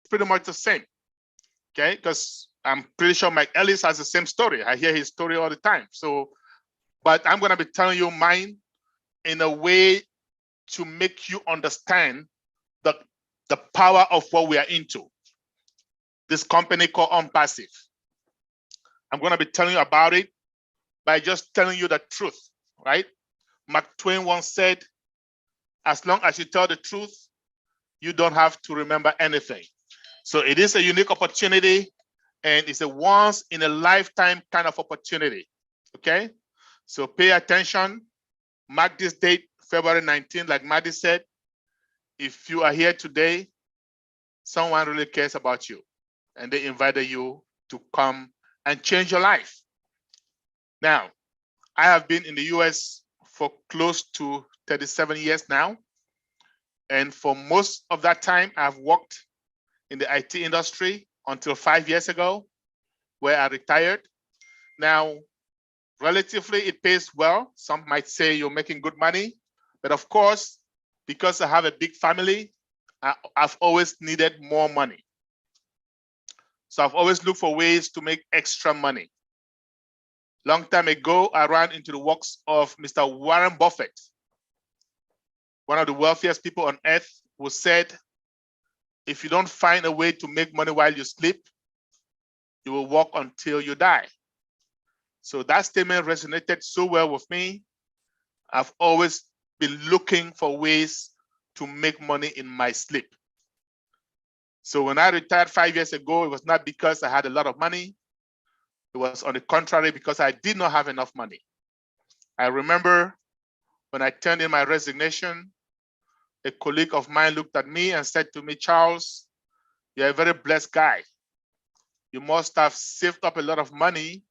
pretty much the same. Okay, because I'm pretty sure Mike Ellis has the same story. I hear his story all the time. So, but I'm going to be telling you mine in a way to make you understand the power of what we are into. This company called Onpassive. I'm going to be telling you about it by just telling you the truth, right? Mark Twain once said, as long as you tell the truth, you don't have to remember anything. So it is a unique opportunity, and it's a once in a lifetime kind of opportunity. Okay, so pay attention. Mark this date, February 19th, like Maddie said. If you are here today, someone really cares about you, and they invited you to come and change your life. Now, I have been in the US for close to 37 years now. And for most of that time, I've worked in the IT industry until 5 years ago, where I retired. Now, relatively, it pays well. Some might say you're making good money. But of course, because I have a big family, I've always needed more money. So I've always looked for ways to make extra money. Long time ago, I ran into the works of Mr. Warren Buffett, one of the wealthiest people on earth, who said, if you don't find a way to make money while you sleep, you will work until you die. So that statement resonated so well with me. I've always been looking for ways to make money in my sleep. So when I retired 5 years ago, it was not because I had a lot of money. It was on the contrary, because I did not have enough money. I remember when I turned in my resignation, a colleague of mine looked at me and said to me, Charles, you're a very blessed guy. You must have saved up a lot of money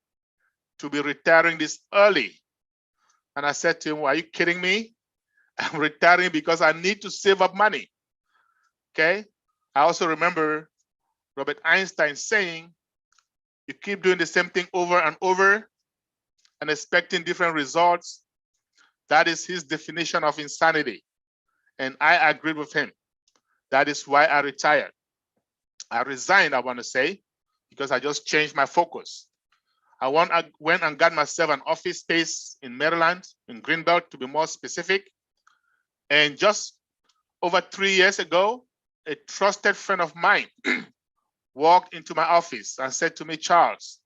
to be retiring this early. And I said to him, are you kidding me? I'm retiring because I need to save up money. Okay. I also remember Robert Einstein saying, you keep doing the same thing over and over and expecting different results. That is his definition of insanity. And I agreed with him. That is why I retired. I resigned, I want to say, because I just changed my focus. I went and got myself an office space in Maryland, in Greenbelt, to be more specific. And just over 3 years ago, a trusted friend of mine walked into my office and said to me, Charles,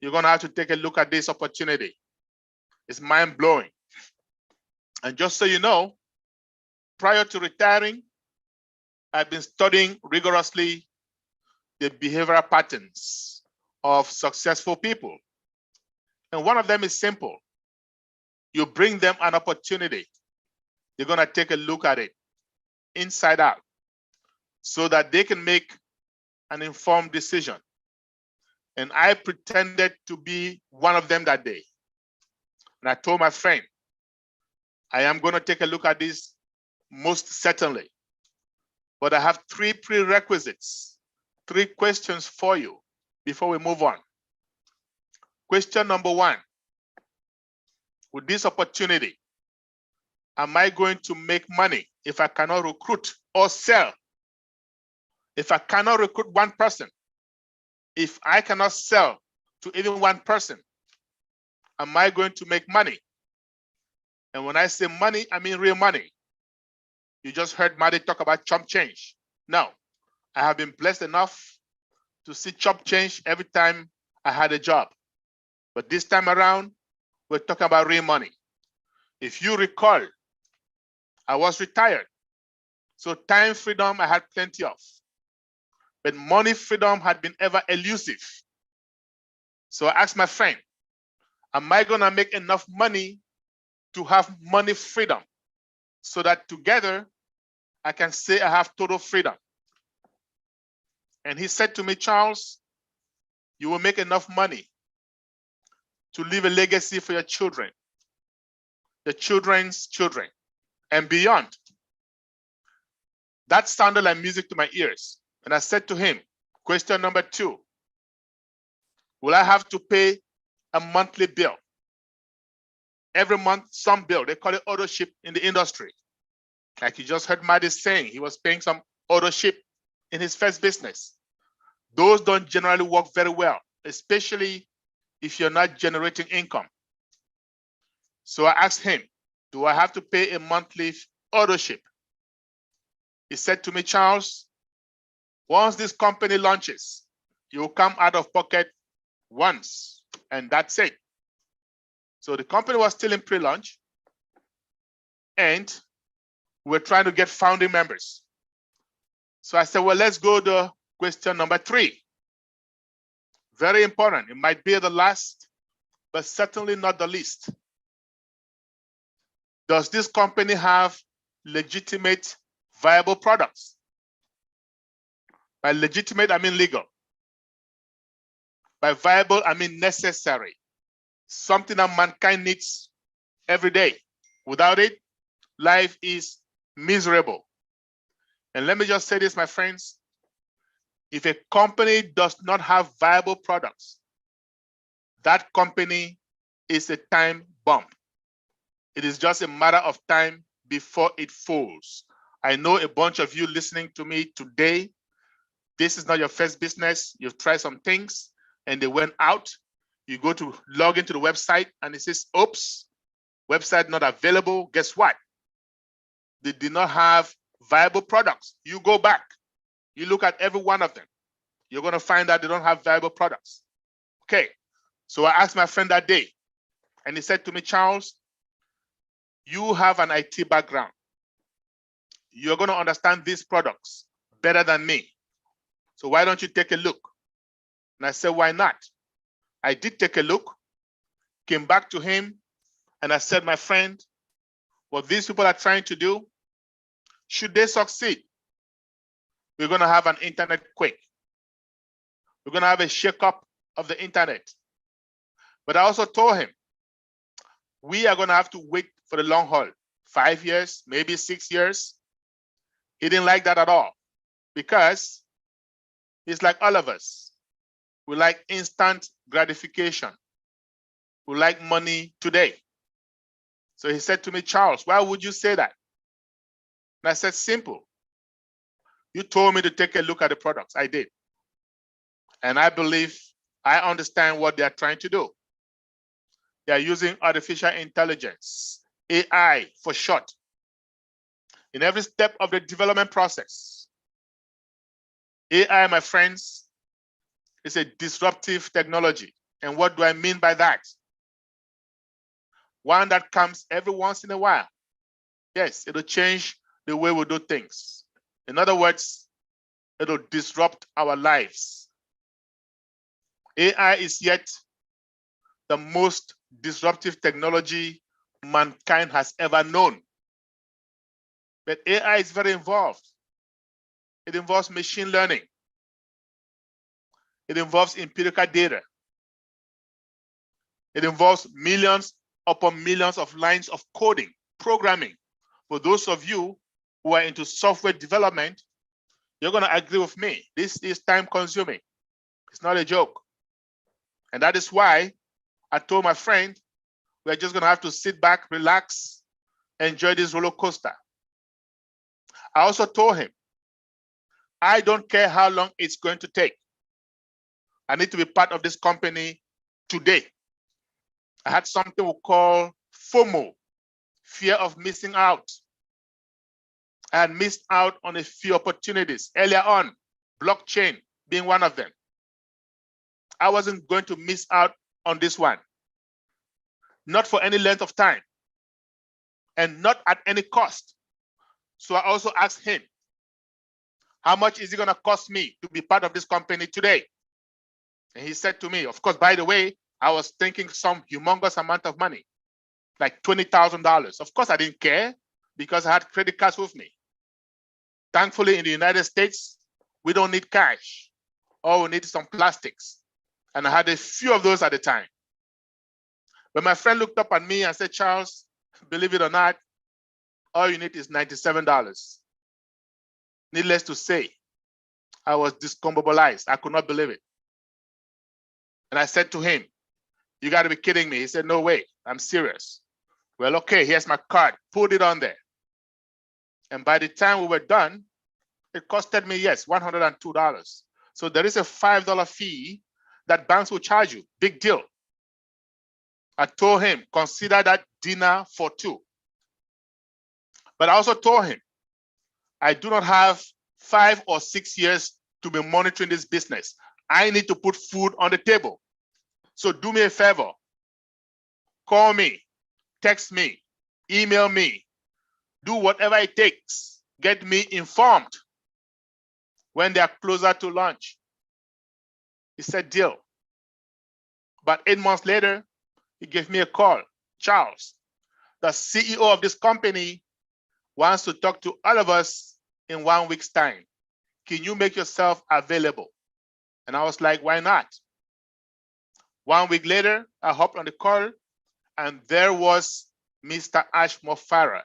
you're going to have to take a look at this opportunity. It's mind-blowing. And just so you know, prior to retiring, I've been studying rigorously the behavioral patterns of successful people. And one of them is simple. You bring them an opportunity. They're going to take a look at it inside out so that they can make an informed decision. And I pretended to be one of them that day. And I told my friend, I am going to take a look at this most certainly. But I have 3 prerequisites, 3 questions for you before we move on. Question number 1, with this opportunity, am I going to make money if I cannot recruit or sell? If I cannot recruit one person, if I cannot sell to even one person, am I going to make money? And when I say money, I mean real money. You just heard Maddie talk about chump change. No, I have been blessed enough to see chump change every time I had a job. But this time around, we're talking about real money. If you recall, I was retired. So time freedom I had plenty of. But money freedom had been ever elusive. So I asked my friend, am I gonna make enough money to have money freedom so that together I can say I have total freedom? And he said to me, Charles, you will make enough money to leave a legacy for your children, the children's children, and beyond. That sounded like music to my ears. And I said to him, question number 2, will I have to pay a monthly bill? Every month, some bill, they call it auto ship in the industry. Like you just heard Maddie saying, he was paying some auto ship in his first business. Those don't generally work very well, especially if you're not generating income. So I asked him, do I have to pay a monthly auto ship? He said to me, Charles, once this company launches, you'll come out of pocket once, and that's it. So the company was still in pre-launch, and we're trying to get founding members. So I said, well, let's go to question number 3. Very important. It might be the last, but certainly not the least. Does this company have legitimate, viable products? By legitimate, I mean legal. By viable, I mean necessary. Something that mankind needs every day. Without it, life is miserable. And let me just say this, my friends. If a company does not have viable products, that company is a time bomb. It is just a matter of time before it falls. I know a bunch of you listening to me today, this is not your first business. You've tried some things and they went out. You go to log into the website and it says, oops, website not available. Guess what? They did not have viable products. You go back, you look at every one of them. You're going to find out they don't have viable products. Okay, so I asked my friend that day and he said to me, Charles, you have an IT background. You're going to understand these products better than me. So why don't you take a look? And I said, why not? I did take a look, came back to him, and I said, my friend, what these people are trying to do, should they succeed, we're going to have an internet quake. We're going to have a shakeup of the internet. But I also told him, we are going to have to wait for the long haul, 5 years, maybe 6 years. He didn't like that at all because he's like all of us. We like instant gratification. We like money today. So he said to me, Charles, why would you say that? And I said, simple. You told me to take a look at the products. I did. And I believe I understand what they are trying to do. They are using artificial intelligence, AI for short, in every step of the development process. AI, my friends, is a disruptive technology. And what do I mean by that? One that comes every once in a while. Yes, it'll change the way we do things. In other words, it'll disrupt our lives. AI is yet the most disruptive technology mankind has ever known. But AI is very involved. It involves machine learning. It involves empirical data. It involves millions upon millions of lines of coding, programming. For those of you who are into software development, you're going to agree with me. This is time consuming. It's not a joke. And that is why I told my friend, we're just going to have to sit back, relax, enjoy this roller coaster. I also told him, I don't care how long it's going to take. I need to be part of this company today. I had something we call FOMO, fear of missing out. I had missed out on a few opportunities earlier on, blockchain being one of them. I wasn't going to miss out on this one. Not for any length of time and not at any cost. So I also asked him, how much is it going to cost me to be part of this company today? And he said to me, of course, by the way, I was thinking some humongous amount of money, like $20,000. Of course, I didn't care because I had credit cards with me. Thankfully, in the United States, we don't need cash. All we need is some plastics. And I had a few of those at the time. But my friend looked up at me and said, Charles, believe it or not, all you need is $97. Needless to say, I was discombobulated. I could not believe it. And I said to him, you got to be kidding me. He said, no way, I'm serious. Well, okay, here's my card. Put it on there. And by the time we were done, It costed me, yes, $102. So there is a $5 fee that banks will charge you. Big deal. I told him, consider that dinner for two. But I also told him, I do not have 5 or 6 years to be monitoring this business. I need to put food on the table. So do me a favor. Call me, text me, email me, do whatever it takes. Get me informed when they are closer to launch. He said, deal. But 8 months later, he gave me a call. Charles, the CEO of this company wants to talk to all of us in 1 week's time. Can you make yourself available? And I was like, why not? 1 week later, I hopped on the call, and there was Mr. Ashmore Farah.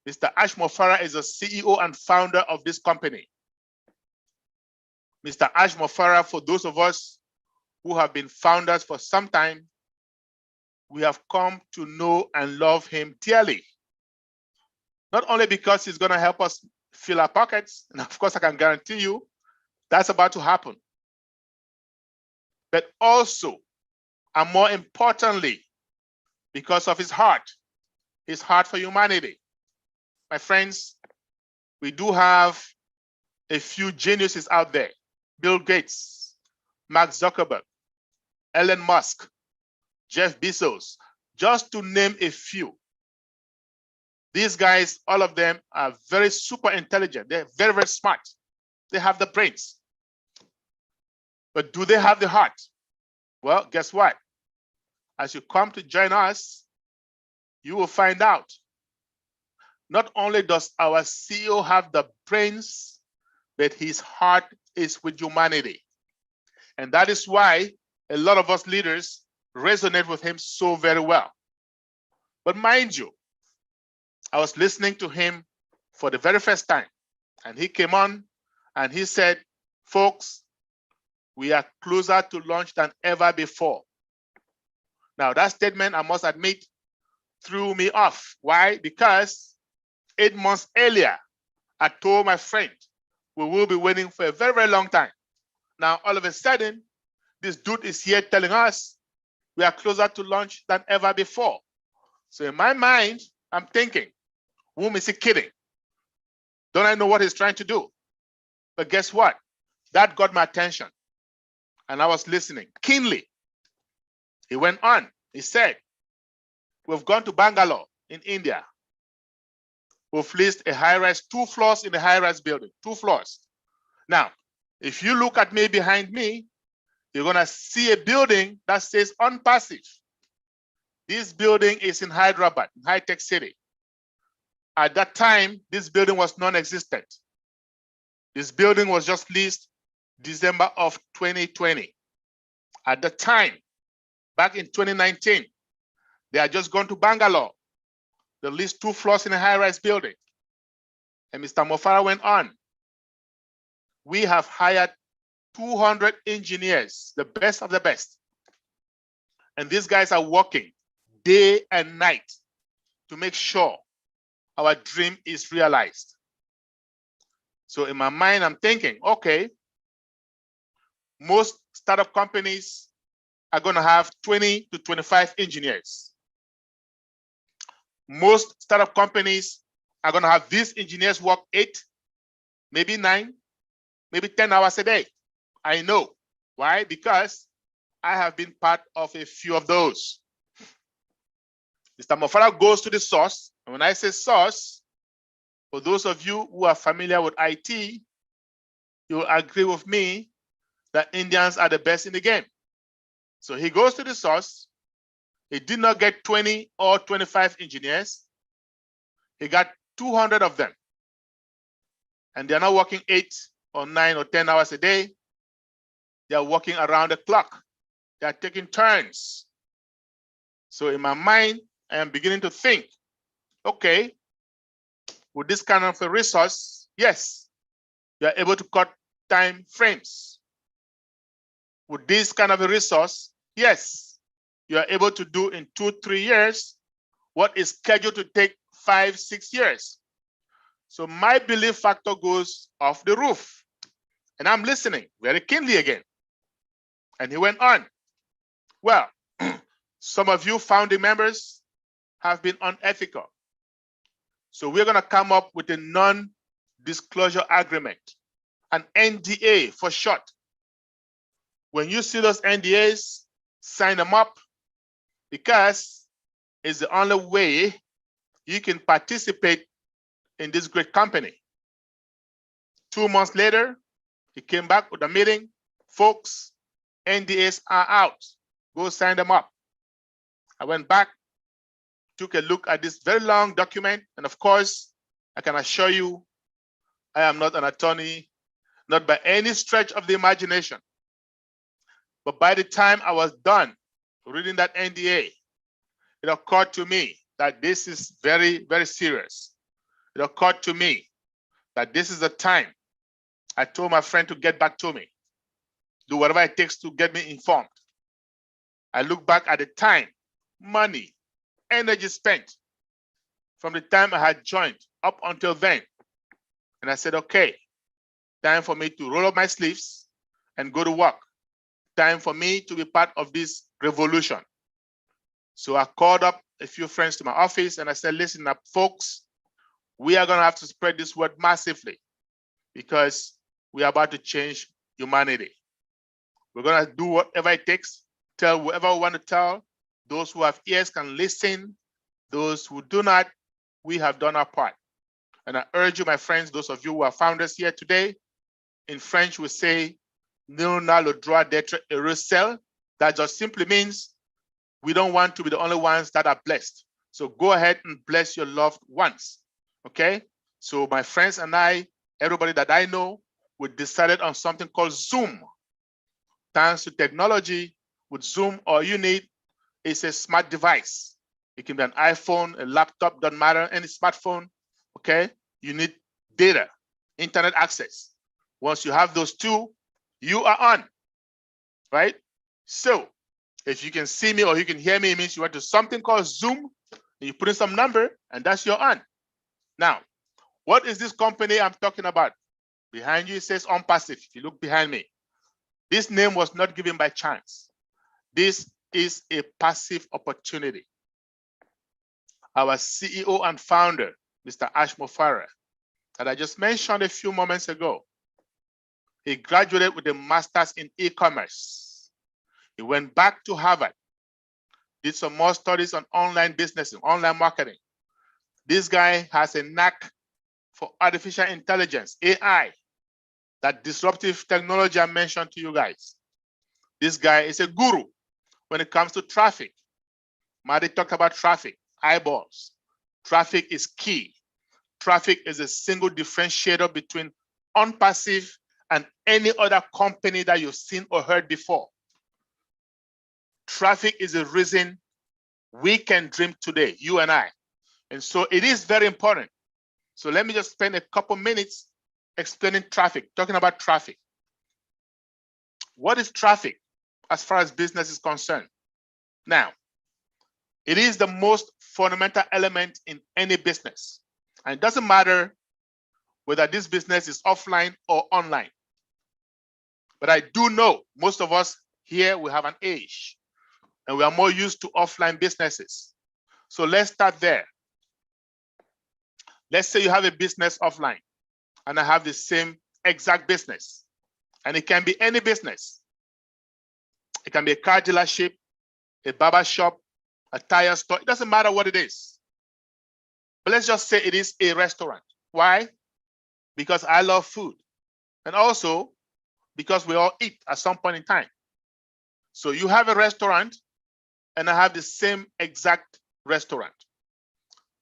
Mr. Ashmore Farah is the CEO and founder of this company. Mr. Ashmore Farah, for those of us who have been founders for some time, we have come to know and love him dearly. Not only because he's going to help us fill our pockets, and of course I can guarantee you that's about to happen, but also, and more importantly, because of his heart for humanity. My friends, we do have a few geniuses out there. Bill Gates, Mark Zuckerberg, Elon Musk, Jeff Bezos, just to name a few. These guys, all of them are very super intelligent. They're very, very smart. They have the brains. But do they have the heart? Well, guess what? As you come to join us, you will find out. Not only does our CEO have the brains, but his heart is with humanity. And that is why a lot of us leaders resonate with him so very well. But mind you, I was listening to him for the very first time, and he came on and he said, folks, we are closer to launch than ever before. Now, that statement, I must admit, threw me off. Why? Because 8 months earlier, I told my friend, we will be waiting for a very, very long time. Now, all of a sudden, this dude is here telling us we are closer to launch than ever before. So in my mind, I'm thinking, whom is he kidding? Don't I know what he's trying to do? But guess what? That got my attention. And I was listening keenly. He went on. He said, we've gone to Bangalore in India. We've leased a high-rise, 2 floors in the high-rise building, 2 floors. Now, if you look at me behind me, you're going to see a building that says Onpassive. This building is in Hyderabad, high-tech city. At that time, this building was non-existent. This building was just leased December of 2020. At the time, back in 2019, they had just gone to Bangalore. They leased 2 floors in a high-rise building. And Mr. Mofara went on. We have hired 200 engineers, the best of the best. And these guys are working day and night to make sure our dream is realized. So in my mind, I'm thinking, okay, most startup companies are going to have 20 to 25 engineers. Most startup companies are going to have these engineers work 8, maybe 9, maybe 10 hours a day. I know. Why? Because I have been part of a few of those. Mr. Mofara goes to the source. And when I say source, for those of you who are familiar with IT, you will agree with me that Indians are the best in the game. So he goes to the source. He did not get 20 or 25 engineers. He got 200 of them. And they're not working 8 or 9 or 10 hours a day. They're working around the clock. They're taking turns. So in my mind, I am beginning to think, okay, with this kind of a resource, yes, you're able to cut time frames. With this kind of a resource, yes, you are able to do in 2-3 years what is scheduled to take 5-6 years. So my belief factor goes off the roof. And I'm listening very keenly again. And he went on. Well, some of you founding members have been unethical. So we're going to come up with a non-disclosure agreement, an NDA for short. When you see those NDAs, sign them up, because it's the only way you can participate in this great company. 2 months later, he came back with a meeting. Folks, NDAs are out. Go sign them up. I went back, took a look at this very long document, and of course, I can assure you, I am not an attorney, not by any stretch of the imagination. But by the time I was done reading that NDA, it occurred to me that this is very, very serious. It occurred to me that this is the time. I told my friend to get back to me, do whatever it takes to get me informed. I look back at the time, money, energy spent from the time I had joined up until then. And I said, okay, time for me to roll up my sleeves and go to work. Time for me to be part of this revolution. So I called up a few friends to my office and I said, listen up, folks, we are going to have to spread this word massively because we are about to change humanity. We're going to do whatever it takes, tell whoever we want to tell. Those who have ears can listen. Those who do not, we have done our part. And I urge you, my friends, those of you who are founders here today, in French we say, "Nous n'avons le droit d'être heureux seul." That just simply means we don't want to be the only ones that are blessed. So go ahead and bless your loved ones. Okay? So my friends and I, everybody that I know, we decided on something called Zoom. Thanks to technology, with Zoom, all you need is a smart device. It can be an iPhone, a laptop, doesn't matter, any smartphone. Okay? You need data, internet access. Once you have those two, you are on, right? So if you can see me or you can hear me, it means you went to something called Zoom, and you put in some number, and that's your on. Now, what is this company I'm talking about? Behind you, it says Onpassive. If you look behind me, this name was not given by chance. This is a passive opportunity. Our CEO and founder, Mr. Ashmo Farah, that I just mentioned a few moments ago, he graduated with a master's in e-commerce. He went back to Harvard, did some more studies on online business, online marketing. This guy has a knack for artificial intelligence, AI, that disruptive technology I mentioned to you guys. This guy is a guru when it comes to traffic. Marty talked about traffic, eyeballs. Traffic is key. Traffic is a single differentiator between Onpassive and any other company that you've seen or heard before. Traffic is the reason we can dream today, you and I. And so it is very important. So let me just spend a couple minutes explaining traffic, talking about traffic. What is traffic as far as business is concerned? Now, it is the most fundamental element in any business. And it doesn't matter whether this business is offline or online. But I do know most of us here, we have an age and we are more used to offline businesses. So let's start there. Let's say you have a business offline and I have the same exact business. And it can be any business. It can be a car dealership, a barber shop, a tire store. It doesn't matter what it is. But let's just say it is a restaurant. Why? Because I love food. And also because we all eat at some point in time. So you have a restaurant and I have the same exact restaurant.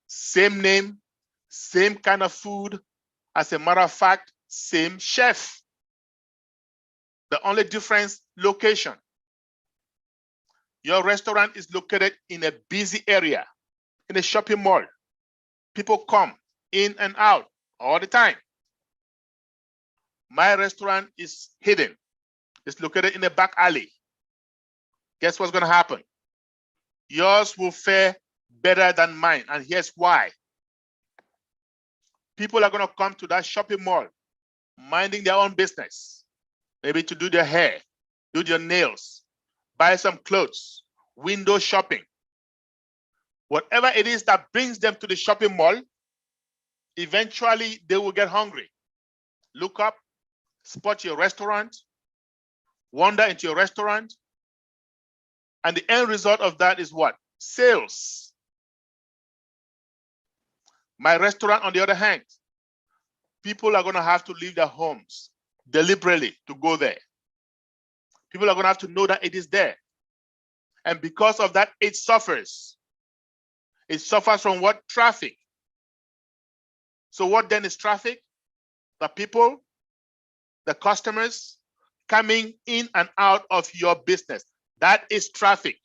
Same name, same kind of food. As a matter of fact, same chef. The only difference, location. Your restaurant is located in a busy area, in a shopping mall. People come in and out all the time. My restaurant is hidden. It's located in a back alley. Guess what's going to happen? Yours will fare better than mine, and here's why. People are going to come to that shopping mall, minding their own business, maybe to do their hair, do their nails, buy some clothes, window shopping. Whatever it is that brings them to the shopping mall, eventually they will get hungry. Look up, spot your restaurant, wander into your restaurant, and the end result of that is what? Sales. My restaurant, on the other hand, people are going to have to leave their homes deliberately to go there. People are going to have to know that it is there. And because of that, it suffers. It suffers from what? Traffic. So what then is traffic? The people, the customers coming in and out of your business. That is traffic.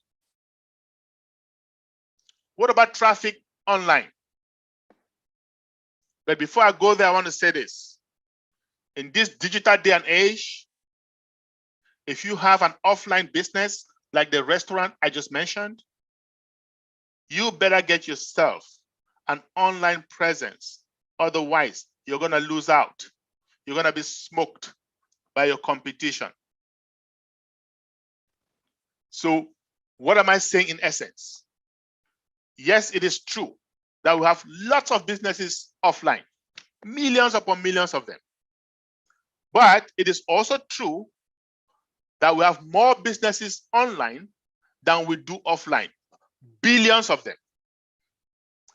What about traffic online? But before I go there, I want to say this. In this digital day and age, if you have an offline business like the restaurant I just mentioned, you better get yourself an online presence. Otherwise, you're going to lose out. You're going to be smoked by your competition. So what am I saying in essence? Yes, it is true that we have lots of businesses offline, millions upon millions of them. But it is also true that we have more businesses online than we do offline, billions of them.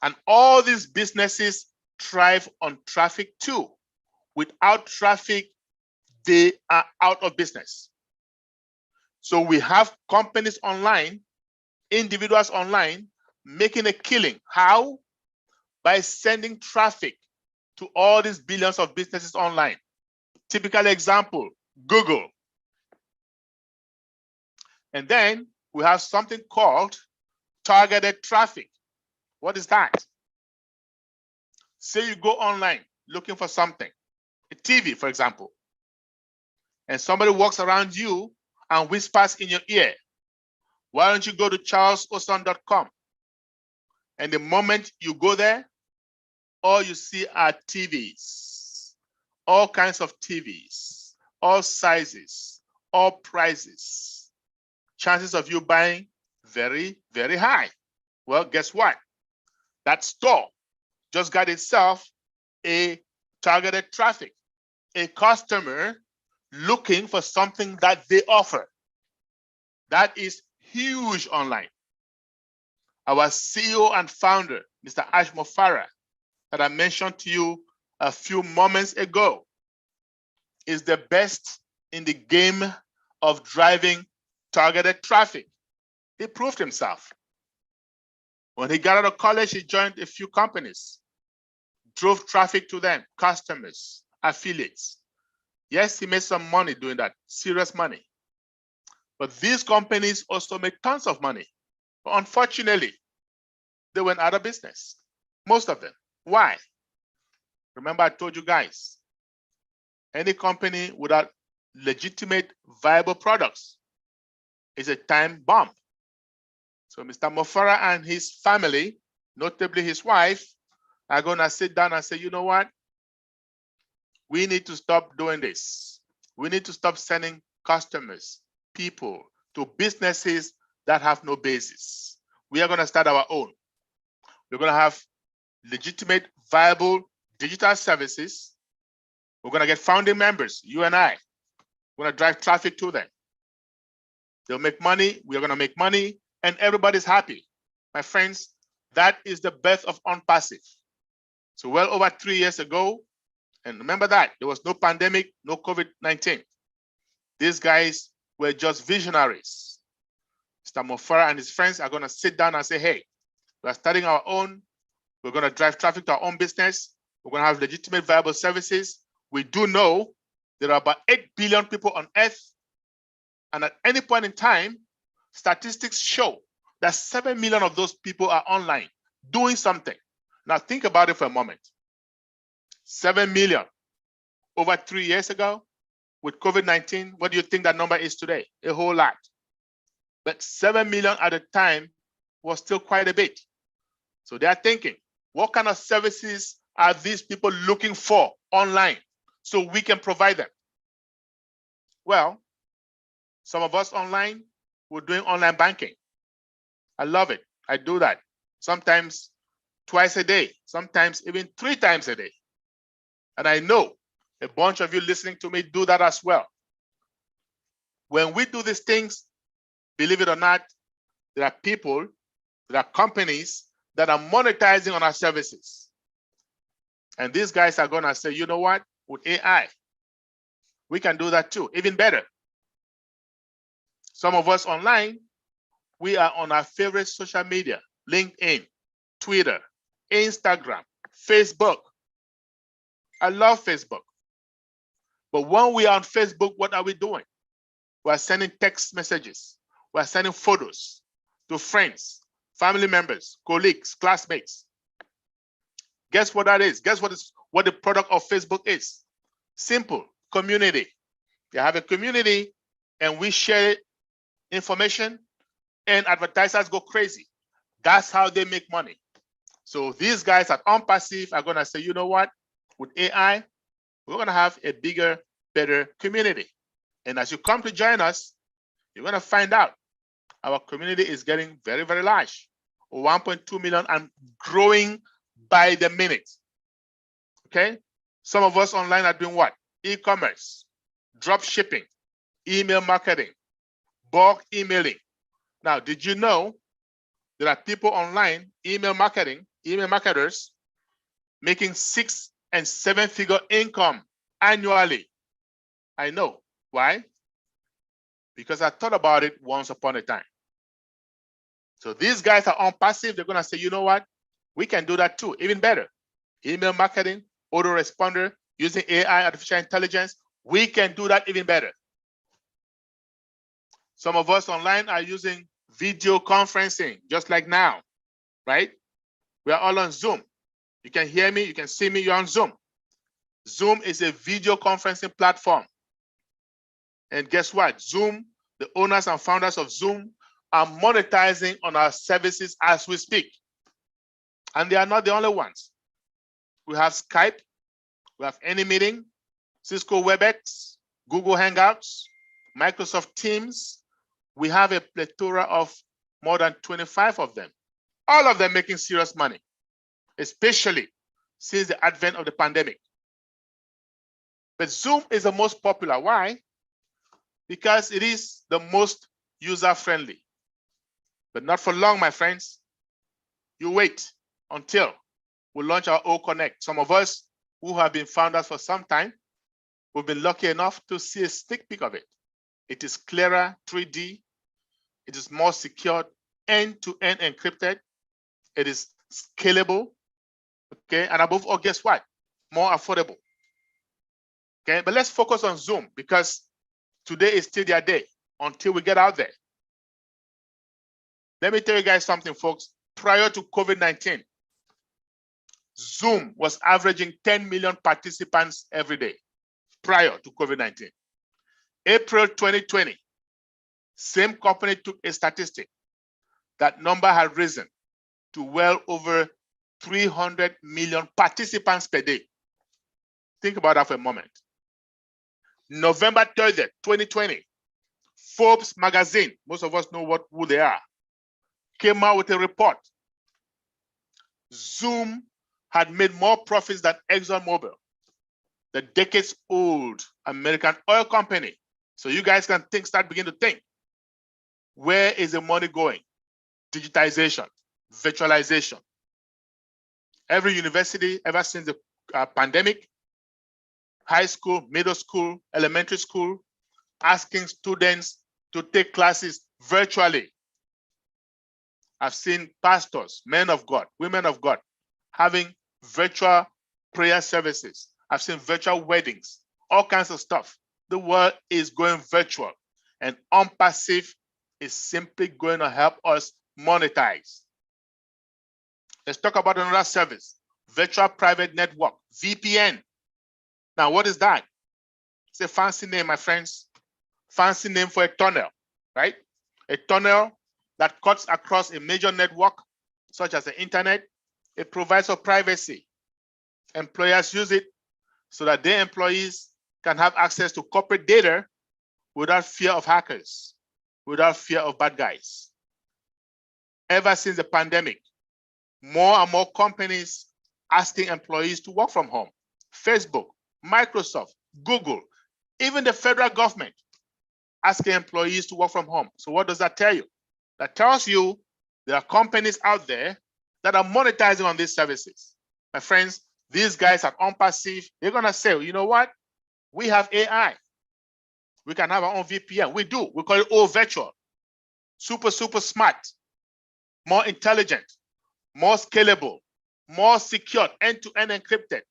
And all these businesses thrive on traffic too. Without traffic, they are out of business. So we have companies online, individuals online, making a killing. How? By sending traffic to all these billions of businesses online. Typical example, Google. And then we have something called targeted traffic. What is that? Say you go online looking for something, a TV, for example, and somebody walks around you and whispers in your ear, why don't you go to charlesoson.com? And the moment you go there, all you see are TVs, all kinds of TVs, all sizes, all prices. Chances of you buying very, very high. Well, guess what? That store just got itself a targeted traffic, a customer looking for something that they offer. That is huge online. Our CEO and founder, Mr. Ash Mofara, that I mentioned to you a few moments ago, is the best in the game of driving targeted traffic. He proved himself. When he got out of college, he joined a few companies, drove traffic to them, customers, affiliates. Yes, he made some money doing that, serious money. But these companies also make tons of money. But unfortunately, they went out of business, most of them. Why? Remember, I told you guys, any company without legitimate, viable products is a time bomb. So Mr. Mofara and his family, notably his wife, are going to sit down and say, you know what? We need to stop doing this. We need to stop sending customers, people to businesses that have no basis. We are going to start our own. We're going to have legitimate, viable digital services. We're going to get founding members, you and I. We're going to drive traffic to them. They'll make money. We're going to make money. And everybody's happy. My friends, that is the birth of Onpassive. So well over 3 years ago, and remember that, there was no pandemic, no COVID-19. These guys were just visionaries. Mr. Mofara and his friends are going to sit down and say, hey, we're starting our own. We're going to drive traffic to our own business. We're going to have legitimate, viable services. We do know there are about 8 billion people on Earth. And at any point in time, statistics show that 7 million of those people are online doing something. Now think about it for a moment. 7 million over 3 years ago with COVID-19, what do you think that number is today? A whole lot. But 7 million at the time was still quite a bit. So they are thinking, what kind of services are these people looking for online so we can provide them? Well, some of us online, we're doing online banking. I love it. I do that sometimes twice a day, sometimes even 3 times a day. And I know a bunch of you listening to me do that as well. When we do these things, believe it or not, there are people, there are companies that are monetizing on our services. And these guys are going to say, you know what, with AI, we can do that too, even better. Some of us online, we are on our favorite social media, LinkedIn, Twitter, Instagram, Facebook. I love Facebook. But when we are on Facebook, what are we doing? We're sending text messages. We're sending photos to friends, family members, colleagues, classmates. Guess what that is? Guess what the product of Facebook is? Simple, community. You have a community and we share information and advertisers go crazy. That's how they make money. So these guys at Onpassive are gonna say, you know what? With AI, we're gonna have a bigger, better community. And as you come to join us, you're gonna find out our community is getting very, very large, 1.2 million and growing by the minute. Okay. Some of us online are doing what? E-commerce, drop shipping, email marketing, bulk emailing. Now, did you know there are people online, email marketers, making 6- and 7-figure income annually? I know. Why? Because I thought about it once upon a time. So these guys are Onpassive. They're going to say, you know what? We can do that too, even better. Email marketing, autoresponder, using AI, artificial intelligence. We can do that even better. Some of us online are using video conferencing, just like now, right? We are all on Zoom. You can hear me, you can see me, you're on Zoom. Zoom is a video conferencing platform. And guess what? Zoom, the owners and founders of Zoom are monetizing on our services as we speak. And they are not the only ones. We have Skype, we have AnyMeeting, Cisco WebEx, Google Hangouts, Microsoft Teams. We have a plethora of more than 25 of them, all of them making serious money, especially since the advent of the pandemic. But Zoom is the most popular. Why? Because it is the most user-friendly. But not for long, my friends. You wait until we launch our O Connect. Some of us who have been founders for some time, we've been lucky enough to see a sneak peek of it. It is clearer, 3D. It is more secured, end-to-end encrypted. It is scalable, okay? And above all, guess what? More affordable, okay? But let's focus on Zoom because today is still their day until we get out there. Let me tell you guys something, folks. Prior to COVID-19, Zoom was averaging 10 million participants every day prior to COVID-19. April 2020, same company took a statistic. That number had risen to well over 300 million participants per day. Think about that for a moment. November 30th, 2020, Forbes magazine, most of us know who they are, came out with a report. Zoom had made more profits than ExxonMobil, the decades-old American oil company. So you guys can begin to think, where is the money going? Digitization, virtualization. Every university ever since the pandemic, high school, middle school, elementary school, asking students to take classes virtually. I've seen pastors, men of God, women of God, having virtual prayer services. I've seen virtual weddings, all kinds of stuff. The world is going virtual, and Onpassive is simply going to help us monetize. Let's talk about another service, Virtual Private Network, VPN. Now, what is that? It's a fancy name, my friends. Fancy name for a tunnel, right? A tunnel that cuts across a major network, such as the internet. It provides for privacy. Employers use it so that their employees can have access to corporate data without fear of hackers, without fear of bad guys. Ever since the pandemic, more and more companies asking employees to work from home. Facebook, Microsoft, Google, even the federal government asking employees to work from home. So what does that tell you? That tells you there are companies out there that are monetizing on these services. My friends, these guys at Onpassive, they're gonna say, you know what? We have AI. We can have our own VPN. We do. We call it all virtual. Super, super smart, more intelligent, more scalable, more secure, end-to-end encrypted.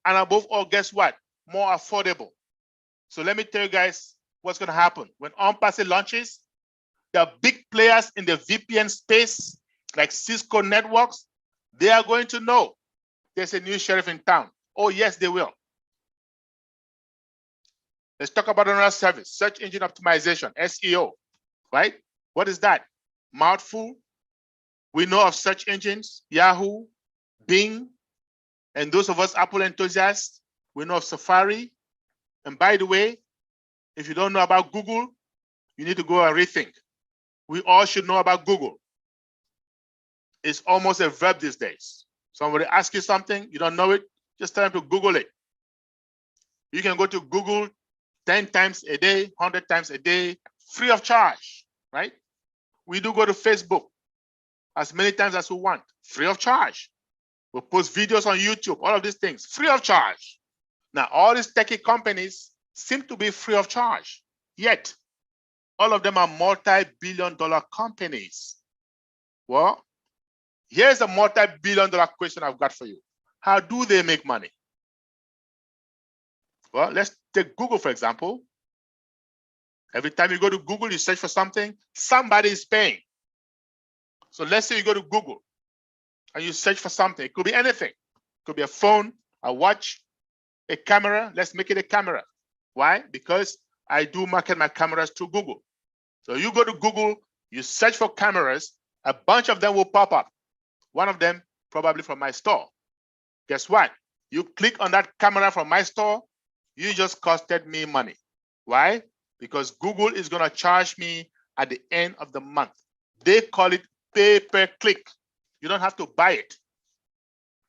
And above all, guess what? More affordable. So let me tell you guys what's going to happen. When Onpassive launches, the big players in the VPN space, like Cisco Networks, they are going to know there's a new sheriff in town. Oh, yes, they will. Let's talk about another service, search engine optimization, SEO, right? What is that? Mouthful. We know of search engines, Yahoo, Bing, and those of us Apple enthusiasts, we know of Safari. And by the way, if you don't know about Google, you need to go and rethink. We all should know about Google. It's almost a verb these days. Somebody asks you something, you don't know it, just tell them to Google it. You can go to Google 10 times a day, 100 times a day, free of charge, right? We do go to Facebook as many times as we want, free of charge. We post videos on YouTube, all of these things, free of charge. Now, all these techie companies seem to be free of charge, yet all of them are multi-billion-dollar companies. Well, here's a multi-billion-dollar question I've got for you. How do they make money? Well, let's take Google, for example. Every time you go to Google, you search for something, somebody is paying. So let's say you go to Google and you search for something. It could be anything. It could be a phone, a watch, a camera. Let's make it a camera. Why? Because I do market my cameras through Google. So you go to Google, you search for cameras, a bunch of them will pop up. One of them probably from my store. Guess what? You click on that camera from my store, you just costed me money. Why? Because Google is going to charge me at the end of the month. They call it pay per click. You don't have to buy it.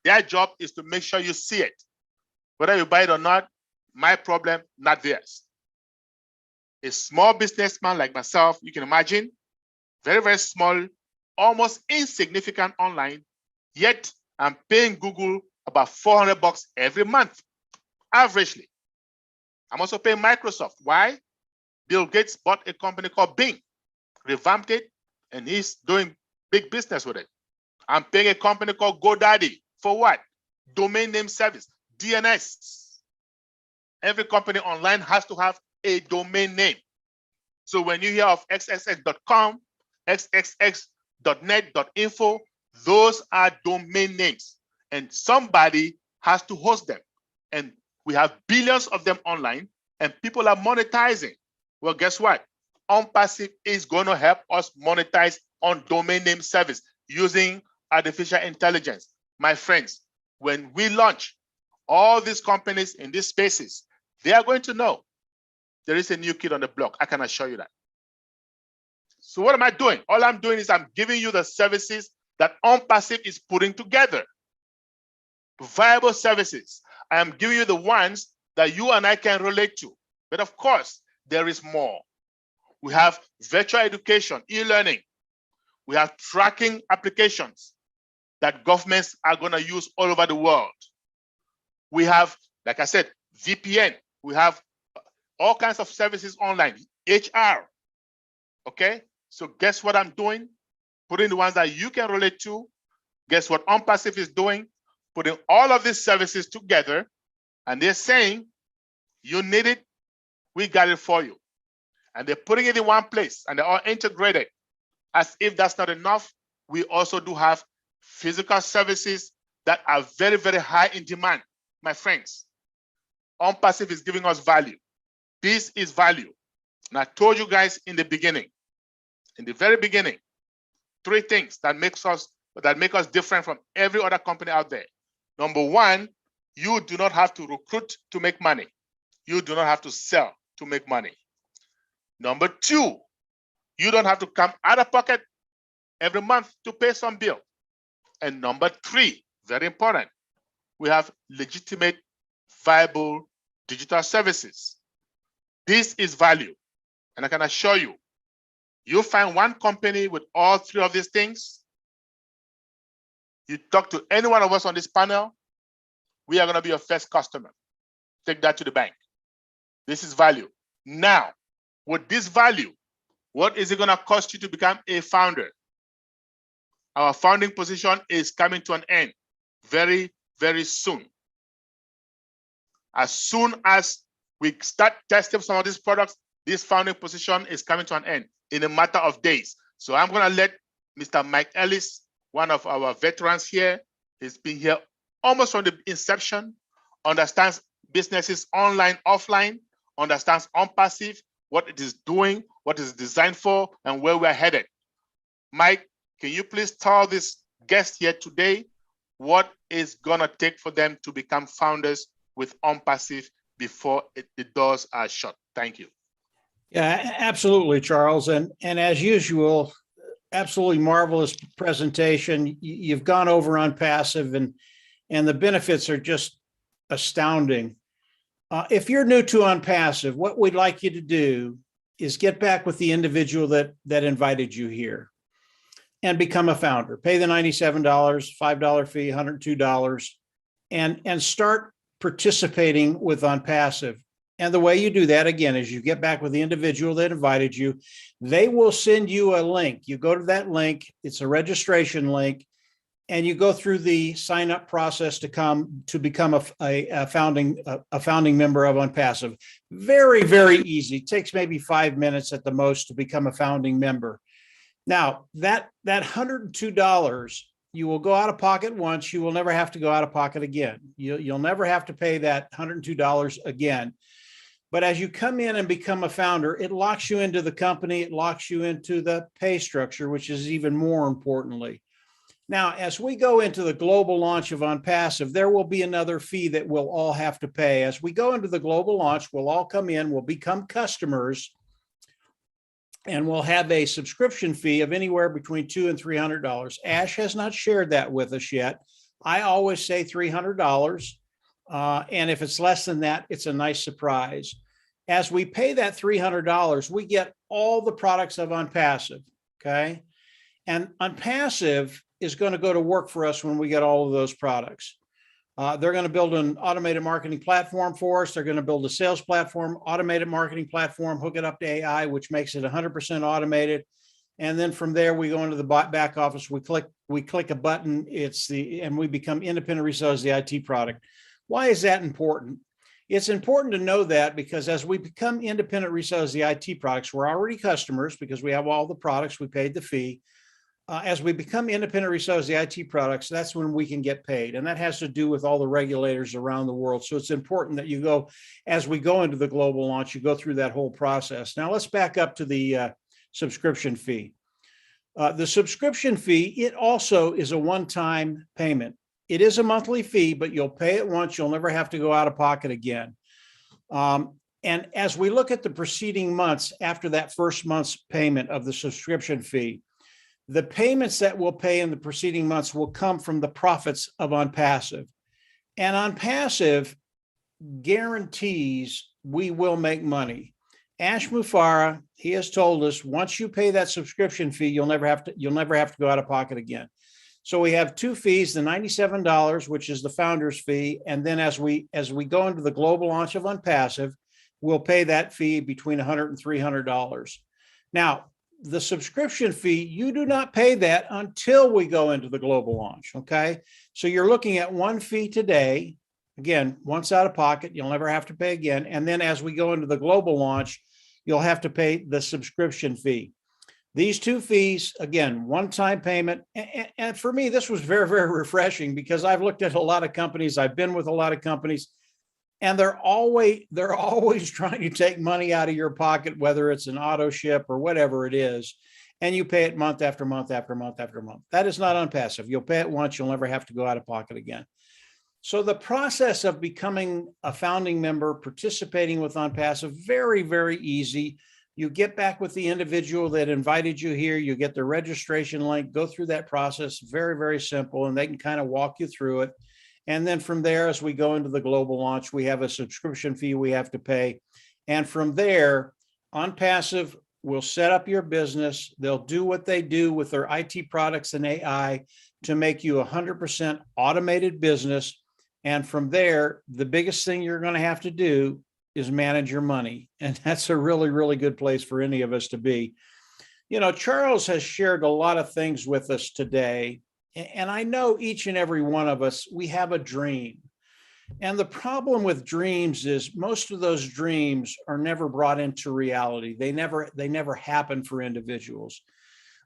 Their job is to make sure you see it. Whether you buy it or not, my problem, not theirs. A small businessman like myself, you can imagine, very, very small, almost insignificant online, yet I'm paying Google about $400 every month, averagely. I'm also paying Microsoft. Why? Bill Gates bought a company called Bing, revamped it, and he's doing big business with it. I'm paying a company called GoDaddy for what? Domain name service, DNS. Every company online has to have a domain name. So when you hear of xxx.com, xxx.net.info, those are domain names, and somebody has to host them. And we have billions of them online, and people are monetizing. Well, guess what? Onpassive is going to help us monetize on domain name service using artificial intelligence. My friends, when we launch all these companies in these spaces, they are going to know there is a new kid on the block. I can assure you that. So what am I doing? All I'm doing is I'm giving you the services that Onpassive is putting together. Viable services. I am giving you the ones that you and I can relate to. But of course, there is more. We have virtual education, e-learning. We have tracking applications that governments are going to use all over the world. We have, like I said, VPN. We have all kinds of services online, HR. Okay, so guess what I'm doing? Putting the ones that you can relate to. Guess what Onpassive is doing? Putting all of these services together, and they're saying, you need it, we got it for you. And they're putting it in one place, and they're all integrated. As if that's not enough, we also do have physical services that are very, very high in demand. My friends, Onpassive is giving us value. This is value. And I told you guys in the beginning, in the very beginning, 3 things that make us different from every other company out there. Number 1, You do not have to recruit to make money. You do not have to sell to make money. Number two, you don't have to come out of pocket every month to pay some bill. And number three, very important, we have legitimate, viable digital services. This is value. And I can assure you, you find one company with all three of these things, you talk to any one of us on this panel, we are going to be your first customer. Take that to the bank. This is value. Now, with this value, what is it going to cost you to become a founder? Our founding position is coming to an end very, very soon. As soon as we start testing some of these products, this founding position is coming to an end in a matter of days. So I'm going to let Mr. Mike Ellis, one of our veterans here, he's been here almost from the inception, understands businesses online, offline, understands Onpassive, what it is doing, what it's designed for, and where we're headed. Mike, can you please tell this guest here today what is going to take for them to become founders with Onpassive before the doors are shut? Thank you. Yeah, absolutely, Charles. And as usual, absolutely marvelous presentation. You've gone over Onpassive, and the benefits are just astounding. If you're new to Onpassive, what we'd like you to do is get back with the individual that invited you here and become a founder. Pay the $97, $5 fee, $102, and start participating with Onpassive. And the way you do that, again, is you get back with the individual that invited you. They will send you a link. You go to that link. It's a registration link, and you go through the sign-up process to become a founding member of Onpassive. Very, very easy. It takes maybe 5 minutes at the most to become a founding member. Now, that $102, you will go out of pocket once. You will never have to go out of pocket again. You'll never have to pay that $102 again. But as you come in and become a founder, it locks you into the company. It locks you into the pay structure, which is even more importantly. Now, as we go into the global launch of Onpassive, there will be another fee that we'll all have to pay. As we go into the global launch, we'll all come in, we'll become customers, and we'll have a subscription fee of anywhere between $200 and $300. Ash has not shared that with us yet. I always say $300. And if it's less than that, it's a nice surprise. As we pay that $300, we get all the products of Onpassive, okay? And Onpassive is going to go to work for us when we get all of those products. They're going to build an automated marketing platform for us. They're going to build a sales platform, automated marketing platform, hook it up to AI, which makes it 100% automated. And then from there, we go into the back office. We click a button. And we become independent resellers of the IT product. Why is that important? It's important to know that because as we become independent resellers of the IT products, we're already customers because we have all the products, we paid the fee. As we become independent resellers of the IT products, that's when we can get paid. And that has to do with all the regulators around the world. So it's important that as we go into the global launch, you go through that whole process. Now let's back up to the subscription fee. The subscription fee, it also is a one-time payment. It is a monthly fee, but you'll pay it once. You'll never have to go out of pocket again. And as we look at the preceding months after that first month's payment of the subscription fee, the payments that we'll pay in the preceding months will come from the profits of Onpassive. And Onpassive guarantees we will make money. Ash Mufareh, he has told us, once you pay that subscription fee, you'll never have to go out of pocket again. So we have two fees, the $97, which is the founder's fee. And then as we go into the global launch of Onpassive, we'll pay that fee between $100 and $300. Now, the subscription fee, you do not pay that until we go into the global launch, okay? So you're looking at one fee today. Again, once out of pocket, you'll never have to pay again. And then as we go into the global launch, you'll have to pay the subscription fee. These two fees, again, one-time payment. And for me, this was very, very refreshing because I've looked at a lot of companies. I've been with a lot of companies, and they're always trying to take money out of your pocket, whether it's an auto ship or whatever it is, and you pay it month after month after month after month. That is not Onpassive. You'll pay it once. You'll never have to go out of pocket again. So the process of becoming a founding member, participating with Onpassive, very, very easy. You get back with the individual that invited you here, you get the registration link, go through that process, very, very simple, and they can kind of walk you through it. And then from there, as we go into the global launch, we have a subscription fee we have to pay. And from there, Onpassive will set up your business. They'll do what they do with their IT products and AI to make you 100% automated business. And from there, the biggest thing you're going to have to do is manage your money. And that's a really, really good place for any of us to be. You know, Charles has shared a lot of things with us today. And I know each and every one of us, we have a dream. And the problem with dreams is most of those dreams are never brought into reality. They never happen for individuals.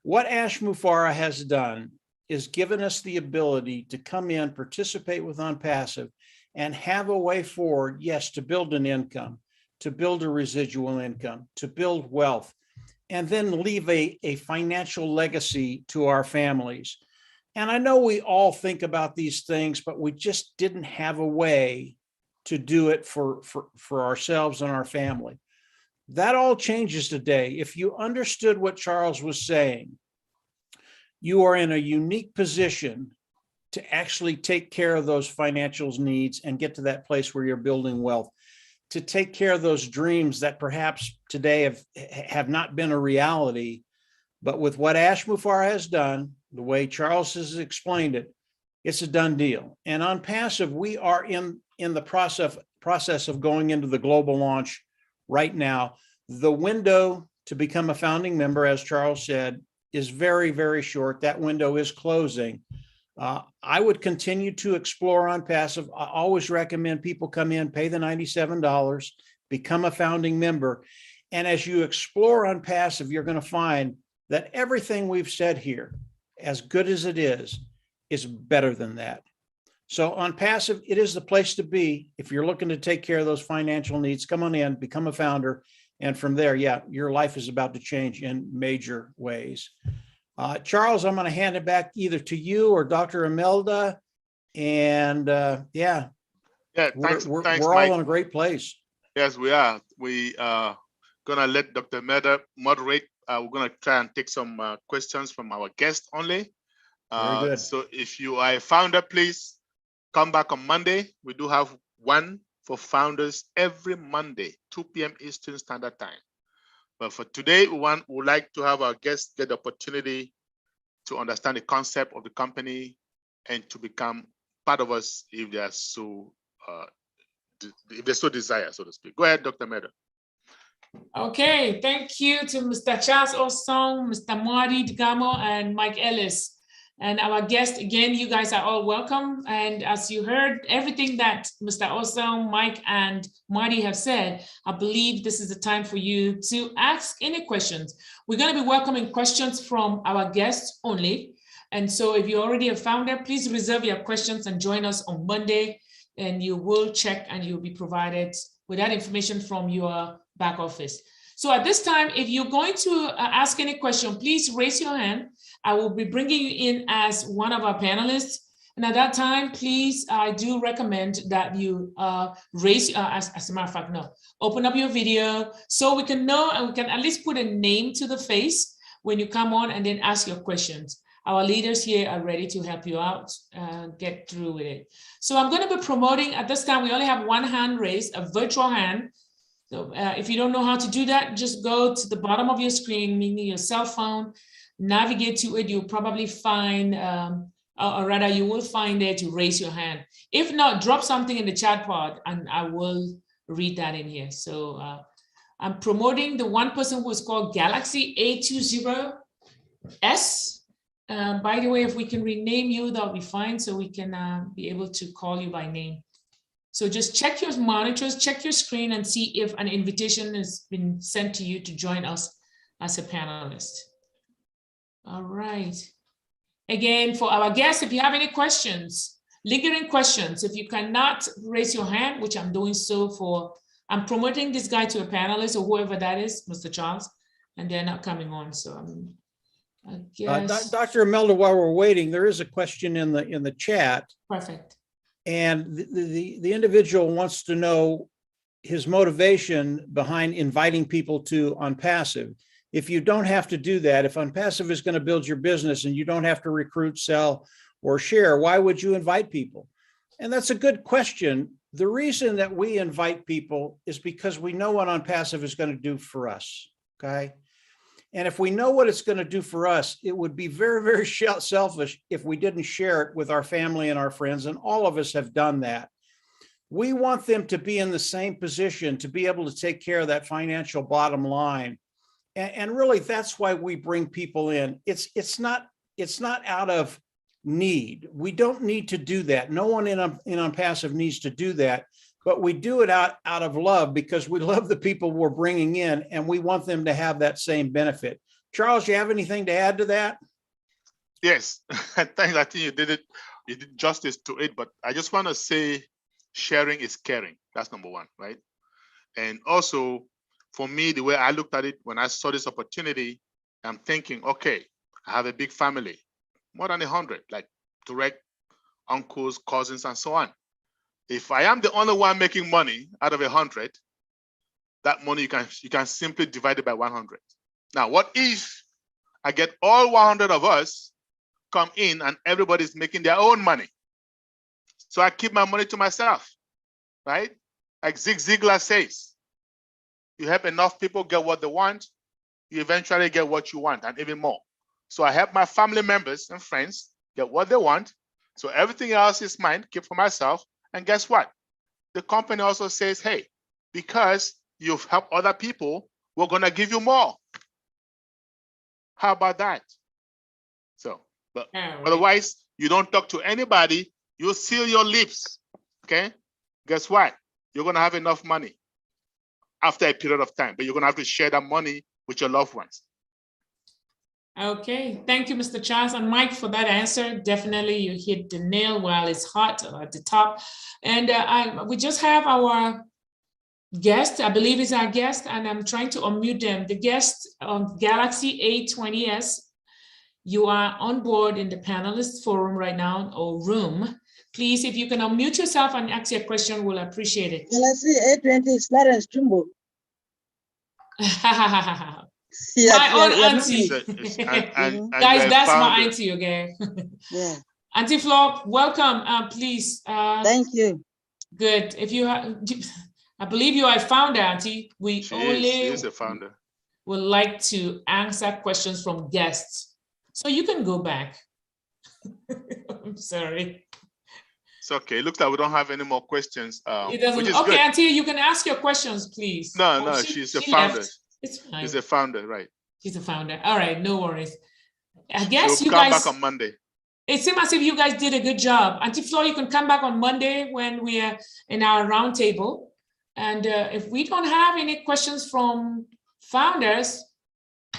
What Ash Mufareh has done is given us the ability to come in, participate with Onpassive, and have a way forward, yes, to build an income, to build a residual income, to build wealth, and then leave a financial legacy to our families. And I know we all think about these things, but we just didn't have a way to do it for ourselves and our family. That all changes today. If you understood what Charles was saying, you are in a unique position to actually take care of those financial needs and get to that place where you're building wealth, to take care of those dreams that perhaps today have not been a reality. But with what Ash Mufareh has done, the way Charles has explained it, it's a done deal. And Onpassive, we are in the process of going into the global launch right now. The window to become a founding member, as Charles said, is very, very short. That window is closing. I would continue to explore Onpassive. I always recommend people come in, pay the $97, become a founding member. And as you explore Onpassive, you're going to find that everything we've said here, as good as it is better than that. So Onpassive, it is the place to be if you're looking to take care of those financial needs. Come on in, become a founder. And from there, yeah, your life is about to change in major ways. Charles, I'm going to hand it back either to you or Dr. Imelda. And Yeah, thanks, we're Mike. all in a great place. Yes, we are. We are gonna let Dr. Imelda moderate. We're gonna try and take some questions from our guests only. Very good. So if you are a founder, please come back on Monday. We do have one for founders every Monday, 2 p.m. Eastern Standard Time. But for today, we would like to have our guests get the opportunity to understand the concept of the company and to become part of us if they are so desire, so to speak. Go ahead, Dr. Imelda. Okay, thank you to Mr. Charles Osong, Mr. Marty Degamo, and Mike Ellis. And our guests, again, you guys are all welcome. And as you heard, everything that Mr. Osong, Mike, and Marty have said, I believe this is the time for you to ask any questions. We're going to be welcoming questions from our guests only. And so if you're already a founder, please reserve your questions and join us on Monday, and you will check and you'll be provided with that information from your back office. So at this time, if you're going to ask any question, please raise your hand. I will be bringing you in as one of our panelists. And at that time, please, I do recommend that you raise, as a matter of fact, no, open up your video so we can know and we can at least put a name to the face when you come on and then ask your questions. Our leaders here are ready to help you out, get through with it. So I'm going to be promoting, at this time, we only have one hand raised, a virtual hand. So if you don't know how to do that, just go to the bottom of your screen, meaning your cell phone, navigate to it. You'll probably find, or rather you will find there to raise your hand. If not, drop something in the chat pod and I will read that in here. So I'm promoting the one person who is called Galaxy A20S. By the way, if we can rename you, that'll be fine. So we can be able to call you by name. So just check your monitors, check your screen and see if an invitation has been sent to you to join us as a panelist. All right. Again, for our guests, if you have any questions, lingering questions, if you cannot raise your hand, which I'm doing so for, I'm promoting this guy to a panelist or whoever that is, Mr. Charles, and they're not coming on. So I guess. Dr. Imelda, while we're waiting, there is a question in the chat. Perfect. And the individual wants to know his motivation behind inviting people to Onpassive. If you don't have to do that, if Onpassive is going to build your business and you don't have to recruit, sell, or share, why would you invite people? And that's a good question. The reason that we invite people is because we know what Onpassive is going to do for us. Okay. And if we know what it's going to do for us, it would be very, very selfish if we didn't share it with our family and our friends. And all of us have done that. We want them to be in the same position, to be able to take care of that financial bottom line. And really, that's why we bring people in. It's not out of need. We don't need to do that. No one in Onpassive needs to do that, but we do it out of love, because we love the people we're bringing in and we want them to have that same benefit. Charles, you have anything to add to that? Yes, I think you did justice to it, but I just want to say sharing is caring. That's number one, right? And also, for me, the way I looked at it when I saw this opportunity, I'm thinking, okay, I have a big family, more than 100, like direct uncles, cousins, and so on. If I am the only one making money out of 100, that money you can simply divide it by 100. Now, what if I get all 100 of us come in and everybody's making their own money? So I keep my money to myself, right? Like Zig Ziglar says, you help enough people get what they want, you eventually get what you want and even more. So I help my family members and friends get what they want. So everything else is mine, keep for myself. And guess what? The company also says, hey, because you've helped other people, we're going to give you more. How about that? So, but otherwise, you don't talk to anybody, you seal your lips, okay? Guess what? You're going to have enough money after a period of time, but you're going to have to share that money with your loved ones. Okay, thank you, Mr. Charles and Mike, for that answer. Definitely, you hit the nail while it's hot at the top. And we just have our guest, I believe is our guest, and I'm trying to unmute them. The guest on Galaxy A20s, you are on board in the panelist forum right now, or room. Please, if you can unmute yourself and ask your question, we'll appreciate it. Galaxy A20 is Clarence Jumbo. My own auntie. Guys, that's my auntie, okay? Yeah. Auntie Flo, welcome. Please. Thank you. Good. If you have, I believe you are a founder, Auntie. She is a founder. Would like to answer questions from guests. So you can go back. I'm sorry. It's okay. It looks like we don't have any more questions. It doesn't. Which is okay, good. Auntie, you can ask your questions, please. No, she's a founder. Left. It's fine. She's a founder, right? She's a founder. All right, no worries. I guess so you come guys back on Monday. It seems as if you guys did a good job. Auntie Flo, you can come back on Monday when we are in our roundtable. And if we don't have any questions from founders,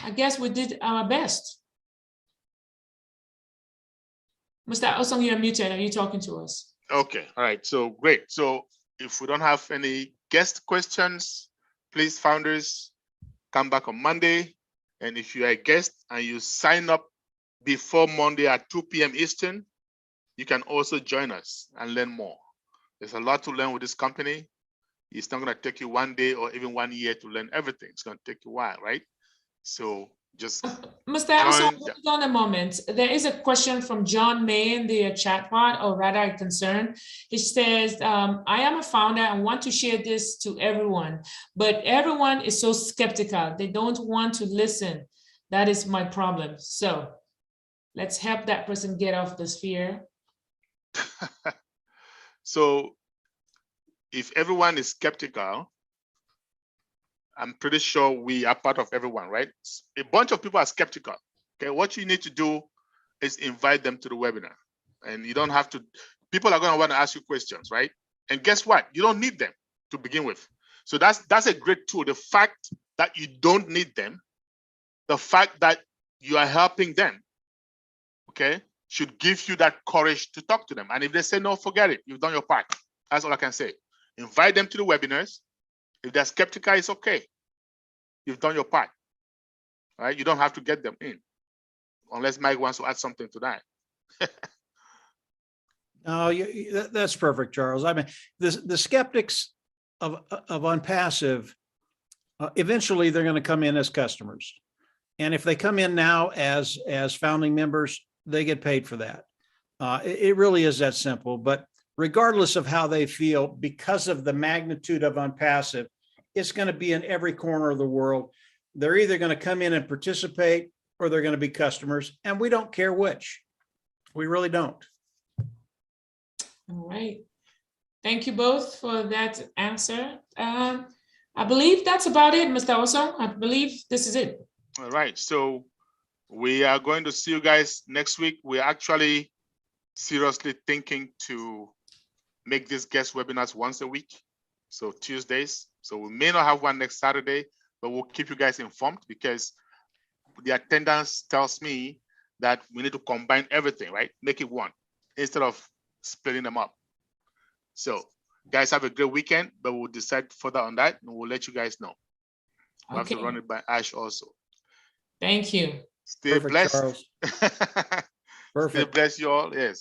I guess we did our best. Mr. Osong, you're muted. Are you talking to us? Okay. All right. So great. So if we don't have any guest questions, please, founders, come back on Monday. And if you are a guest and you sign up before Monday at 2 p.m. Eastern, you can also join us and learn more. There's a lot to learn with this company. It's not going to take you 1 day or even 1 year to learn everything. It's going to take you a while, right? So just Mr. Osong, hold on a moment. There is a question from John May in the chat pod, or rather a concern. He says, I am a founder and want to share this to everyone, but everyone is so skeptical. They don't want to listen. That is my problem. So let's help that person get off this fear. So if everyone is skeptical, I'm pretty sure we are part of everyone, right? A bunch of people are skeptical. Okay, what you need to do is invite them to the webinar. And you don't have to, people are going to want to ask you questions, right? And guess what? You don't need them to begin with. So that's a great tool. The fact that you don't need them, the fact that you are helping them, okay, should give you that courage to talk to them. And if they say no, forget it. You've done your part. That's all I can say. Invite them to the webinars. If they're skeptical, it's okay. You've done your part. All right? You don't have to get them in. Unless Mike wants to add something to that. No, that's perfect, Charles. I mean, the skeptics of Onpassive, eventually they're going to come in as customers. And if they come in now as founding members, they get paid for that. It really is that simple. But regardless of how they feel, because of the magnitude of Onpassive, it's going to be in every corner of the world. They're either going to come in and participate or they're going to be customers. And we don't care which. We really don't. All right. Thank you both for that answer. I believe that's about it, Mr. Osong. I believe this is it. All right. So we are going to see you guys next week. We're actually seriously thinking to make these guest webinars once a week. So Tuesdays. So we may not have one next Saturday, but we'll keep you guys informed because the attendance tells me that we need to combine everything, right? Make it one instead of splitting them up. So guys, have a great weekend, but we'll decide further on that and we'll let you guys know. We'll have to run it by Ash also. Thank you. Stay Perfect, blessed. Charles. Stay Perfect. blessed, you all. Yes.